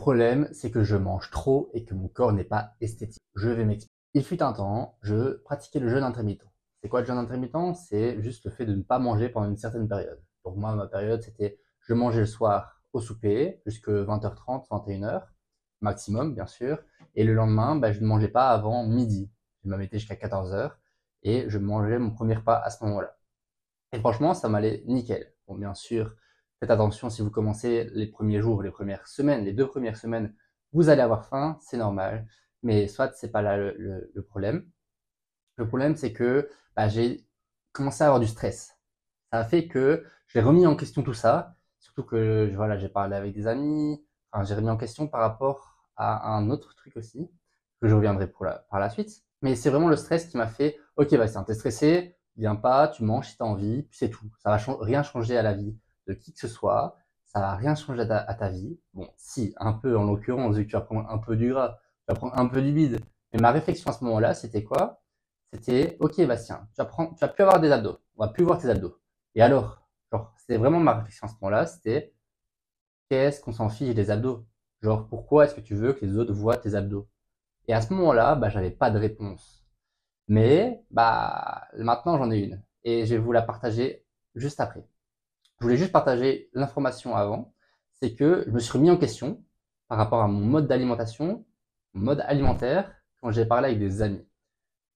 problème, c'est que je mange trop et que mon corps n'est pas esthétique. Je vais m'expliquer. Il fut un temps, je pratiquais le jeûne intermittent. C'est quoi le jeûne intermittent? C'est juste le fait de ne pas manger pendant une certaine période. Pour moi, ma période, c'était je mangeais le soir au souper jusque 20h30, 21h, maximum, bien sûr. Et le lendemain, je ne mangeais pas avant midi. Je me mettais jusqu'à 14h et je mangeais mon premier repas à ce moment-là. Et franchement, ça m'allait nickel. Bon, bien sûr, faites attention si vous commencez les premiers jours, les premières semaines, les 2 premières semaines, vous allez avoir faim, c'est normal. Mais soit c'est pas là le problème. Le problème, c'est que j'ai commencé à avoir du stress. Ça a fait que j'ai remis en question tout ça. Surtout que voilà, j'ai parlé avec des amis. Enfin, j'ai remis en question par rapport à un autre truc aussi, que je reviendrai par la suite. Mais c'est vraiment le stress qui m'a fait, ok, Bastien, t'es stressé, viens pas, tu manges si t'as envie, puis c'est tout. Ça va rien changer à la vie de qui que ce soit. Ça va rien changer à ta vie. Bon, si, un peu en l'occurrence, vu que tu vas prendre un peu du gras, tu vas prendre un peu du bide. Mais ma réflexion à ce moment-là, c'était quoi? C'était, ok, Bastien, tu vas plus avoir des abdos. On va plus voir tes abdos. Et alors, genre, c'était vraiment ma réflexion à ce moment-là, c'était qu'est-ce qu'on s'en fiche des abdos? Genre, pourquoi est-ce que tu veux que les autres voient tes abdos? Et à ce moment-là, j'avais pas de réponse. Mais maintenant j'en ai une et je vais vous la partager juste après. Je voulais juste partager l'information avant, c'est que je me suis remis en question par rapport à mon mode d'alimentation, mon mode alimentaire quand j'ai parlé avec des amis.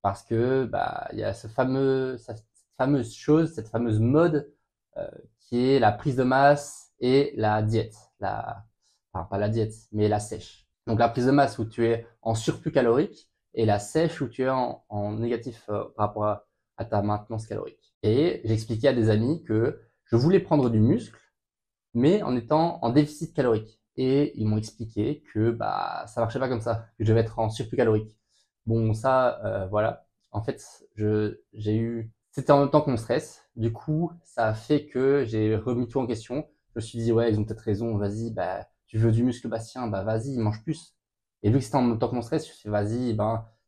Parce que il y a cette fameuse chose, cette fameuse mode qui est la prise de masse et la diète. Enfin, pas la diète, mais la sèche. Donc la prise de masse où tu es en surplus calorique et la sèche où tu es en négatif par rapport à ta maintenance calorique. Et j'expliquais à des amis que je voulais prendre du muscle, mais en étant en déficit calorique. Et ils m'ont expliqué que ça marchait pas comme ça, que je devais être en surplus calorique. Bon, ça, voilà. En fait, c'était en même temps que mon stress. Du coup, ça a fait que j'ai remis tout en question. Je me suis dit, ouais, ils ont peut-être raison. Vas-y, tu veux du muscle, Bastien, vas-y, mange plus. Et vu que c'était en même temps que mon stress, je me suis dit, vas-y,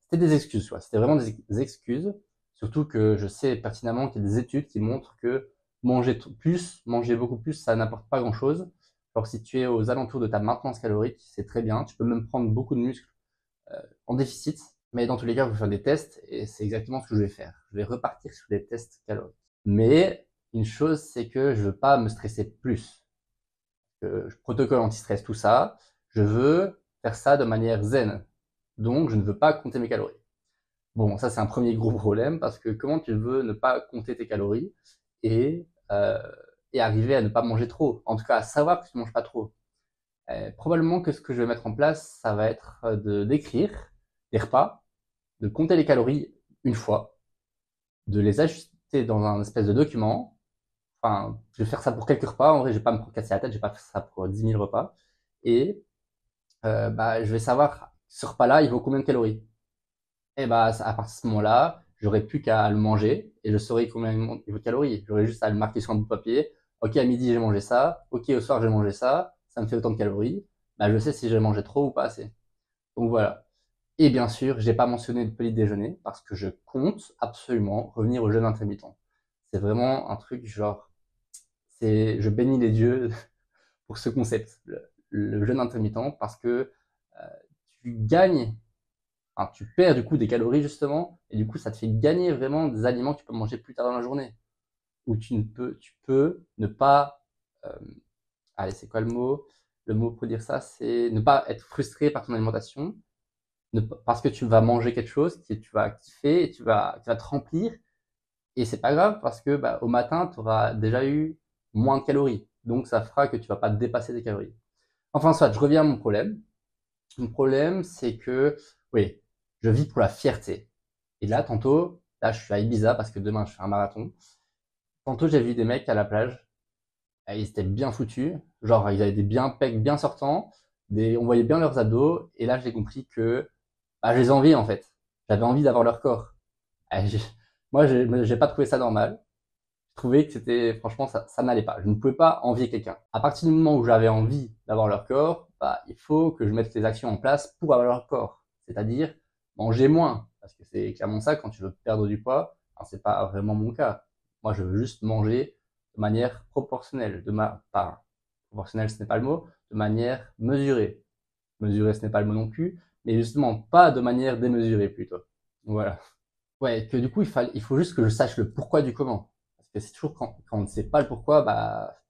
c'était des excuses, quoi. C'était vraiment des excuses. Surtout que je sais pertinemment qu'il y a des études qui montrent que manger beaucoup plus, ça n'apporte pas grand-chose. Alors si tu es aux alentours de ta maintenance calorique, c'est très bien. Tu peux même prendre beaucoup de muscles en déficit. Mais dans tous les cas, il faut faire des tests et c'est exactement ce que je vais faire. Je vais repartir sur des tests caloriques. Mais une chose, c'est que je veux pas me stresser plus. Protocole anti-stress, tout ça, je veux faire ça de manière zen. Donc, je ne veux pas compter mes calories. Bon, ça c'est un premier gros problème parce que comment tu veux ne pas compter tes calories et, euh, et arriver à ne pas manger trop, en tout cas à savoir que tu ne manges pas trop. Probablement que ce que je vais mettre en place, ça va être de d'écrire des repas, de compter les calories une fois, de les ajuster dans un espèce de document. Enfin, je vais faire ça pour quelques repas. En vrai, je vais pas me casser la tête, je vais pas faire ça pour 10 000 repas. Et je vais savoir ce repas-là, il vaut combien de calories. Et à partir de ce moment-là, j'aurais plus qu'à le manger et je saurais combien il vaut de calories. J'aurais juste à le marquer sur un bout de papier. Ok, à midi, j'ai mangé ça. Ok, au soir, j'ai mangé ça. Ça me fait autant de calories. Je sais si j'ai mangé trop ou pas assez. Donc voilà. Et bien sûr, j'ai pas mentionné le petit déjeuner parce que je compte absolument revenir au jeûne intermittent. C'est vraiment un truc genre, je bénis les dieux pour ce concept, le jeûne intermittent, parce que euh, tu gagnes, enfin, tu perds du coup des calories justement, et du coup ça te fait gagner vraiment des aliments que tu peux manger plus tard dans la journée, où tu peux ne pas, euh, allez, c'est quoi le mot? Le mot pour dire ça, c'est ne pas être frustré par ton alimentation, parce que tu vas manger quelque chose que tu vas kiffer et tu vas te remplir. Et c'est pas grave parce que au matin, tu auras déjà eu moins de calories. Donc ça fera que tu vas pas dépasser tes calories. Enfin, soit, je reviens à mon problème. Mon problème, c'est que, oui, je vis pour la fierté. Et là, je suis à Ibiza parce que demain, je fais un marathon. Tantôt, j'ai vu des mecs à la plage. Et ils étaient bien foutus. Genre, ils avaient des bien pecs bien sortants. On voyait bien leurs abdos. Et là, j'ai compris que, je les enviais, en fait. J'avais envie d'avoir leur corps. Et moi, j'ai pas trouvé ça normal. Je trouvais que franchement, ça n'allait pas. Je ne pouvais pas envier quelqu'un. À partir du moment où j'avais envie d'avoir leur corps, il faut que je mette les actions en place pour avoir leur corps. C'est-à-dire manger moins. Parce que c'est clairement ça, quand tu veux perdre du poids, c'est pas vraiment mon cas. Moi, je veux juste manger de manière proportionnelle. Proportionnelle, ce n'est pas le mot, de manière mesurée. Mesurer, ce n'est pas le mot non plus, mais justement pas de manière démesurée plutôt. Voilà. Ouais, que du coup, il faut juste que je sache le pourquoi du comment. Parce que c'est toujours quand on ne sait pas le pourquoi, bah,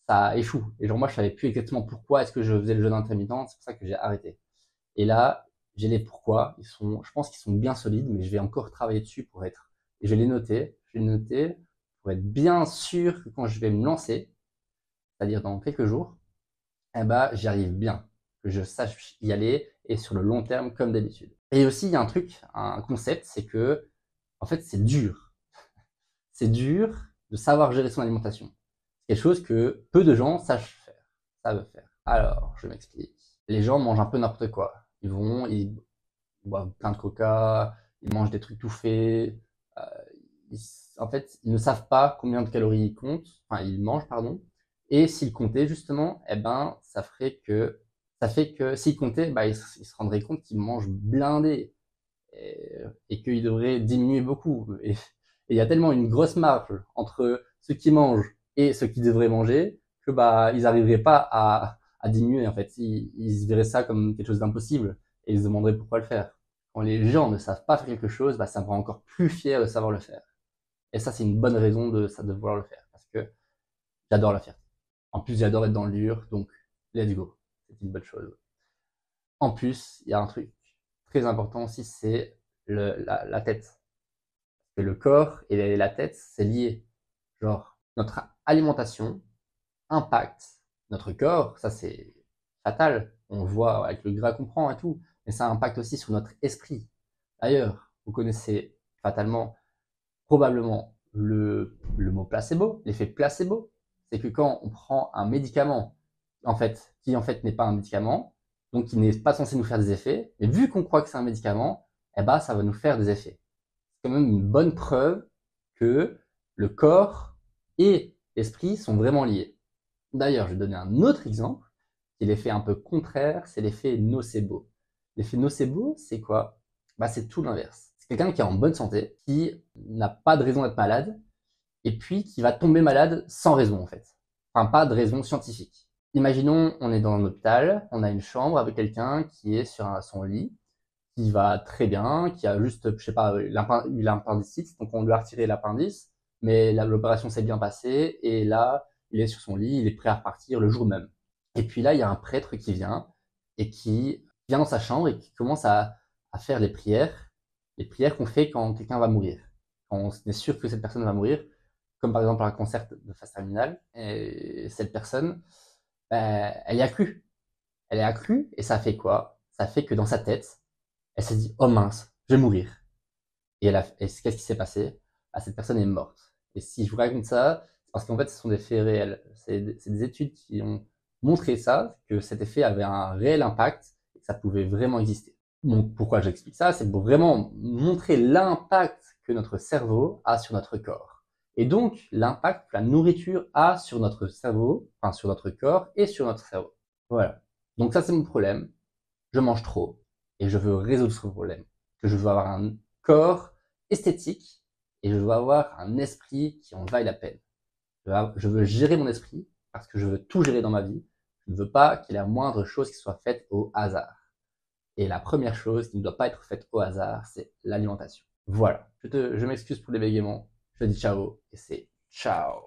ça échoue. Et genre, moi, je savais plus exactement pourquoi est-ce que je faisais le jeûne intermittent, c'est pour ça que j'ai arrêté. Et là, j'ai les pourquoi, je pense qu'ils sont bien solides, mais je vais encore travailler dessus et je vais les noter pour être bien sûr que quand je vais me lancer, c'est-à-dire dans quelques jours, eh ben, j'y arrive bien, que je sache y aller et sur le long terme comme d'habitude. Et aussi, il y a un truc, un concept, c'est que, en fait, c'est dur. C'est dur de savoir gérer son alimentation. C'est quelque chose que peu de gens savent faire. Alors, je m'explique. Les gens mangent un peu n'importe quoi. Ils boivent plein de coca, ils mangent des trucs tout faits. euh, en fait, ils ne savent pas combien de calories ils mangent, pardon. Et s'ils comptaient justement, eh ben, ça fait que s'ils comptaient, bah, ils se rendraient compte qu'ils mangent blindé et qu'ils devraient diminuer beaucoup. Et il y a tellement une grosse marge entre ceux qui mangent et ceux qui devraient manger que bah ils n'arriveraient pas à diminuer en fait. Ils verraient ça comme quelque chose d'impossible et ils se demanderaient pourquoi le faire. Quand les gens ne savent pas faire quelque chose, bah, ça me rend encore plus fier de savoir le faire. Et ça, c'est une bonne raison de vouloir le faire parce que j'adore la fierté. En plus, j'adore être dans le dur, donc let's go. C'est une bonne chose. En plus, il y a un truc très important aussi, c'est la tête. Que le corps et la tête, c'est lié. Genre, notre alimentation impacte notre corps, ça c'est fatal. On le voit avec le gras qu'on prend et tout, mais ça impacte aussi sur notre esprit. D'ailleurs, vous connaissez fatalement, probablement, le mot placebo, l'effet placebo. C'est que quand on prend un médicament, qui en fait n'est pas un médicament, donc qui n'est pas censé nous faire des effets, mais vu qu'on croit que c'est un médicament, eh ben, ça va nous faire des effets. C'est quand même une bonne preuve que le corps et l'esprit sont vraiment liés. D'ailleurs, je vais donner un autre exemple, qui est l'effet un peu contraire, c'est l'effet nocebo. L'effet nocebo, c'est quoi? Bah, c'est tout l'inverse. C'est quelqu'un qui est en bonne santé, qui n'a pas de raison d'être malade, et puis qui va tomber malade sans raison en fait. Enfin, pas de raison scientifique. Imaginons, on est dans un hôpital, on a une chambre avec quelqu'un qui est sur son lit, qui va très bien, qui a juste, je sais pas, eu l'appendicite, donc on lui a retiré l'appendice, mais l'opération s'est bien passée, et là, il est sur son lit, il est prêt à repartir le jour même. Et puis là, il y a un prêtre qui vient, et qui vient dans sa chambre, et qui commence à faire les prières qu'on fait quand quelqu'un va mourir. Quand on est sûr que cette personne va mourir, comme par exemple un cancer de phase terminale, et cette personne, elle y a cru. Elle y a cru, et ça fait quoi? Ça fait que dans sa tête, elle s'est dit, oh mince, je vais mourir. Et qu'est-ce qui s'est passé? Ah, cette personne est morte. Et si je vous raconte ça, c'est parce qu'en fait, ce sont des faits réels. C'est des études qui ont montré ça, que cet effet avait un réel impact et que ça pouvait vraiment exister. Donc, pourquoi j'explique ça? C'est pour vraiment montrer l'impact que notre cerveau a sur notre corps. Et donc, l'impact que la nourriture a sur notre cerveau, enfin, sur notre corps et sur notre cerveau. Voilà. Donc ça, c'est mon problème. Je mange trop et je veux résoudre ce problème. Que je veux avoir un corps esthétique et je veux avoir un esprit qui en vaille la peine. Je veux gérer mon esprit parce que je veux tout gérer dans ma vie. Je ne veux pas qu'il y ait la moindre chose qui soit faite au hasard. Et la première chose qui ne doit pas être faite au hasard, c'est l'alimentation. Voilà. Je m'excuse pour les bégaiements. Je te dis ciao et c'est ciao.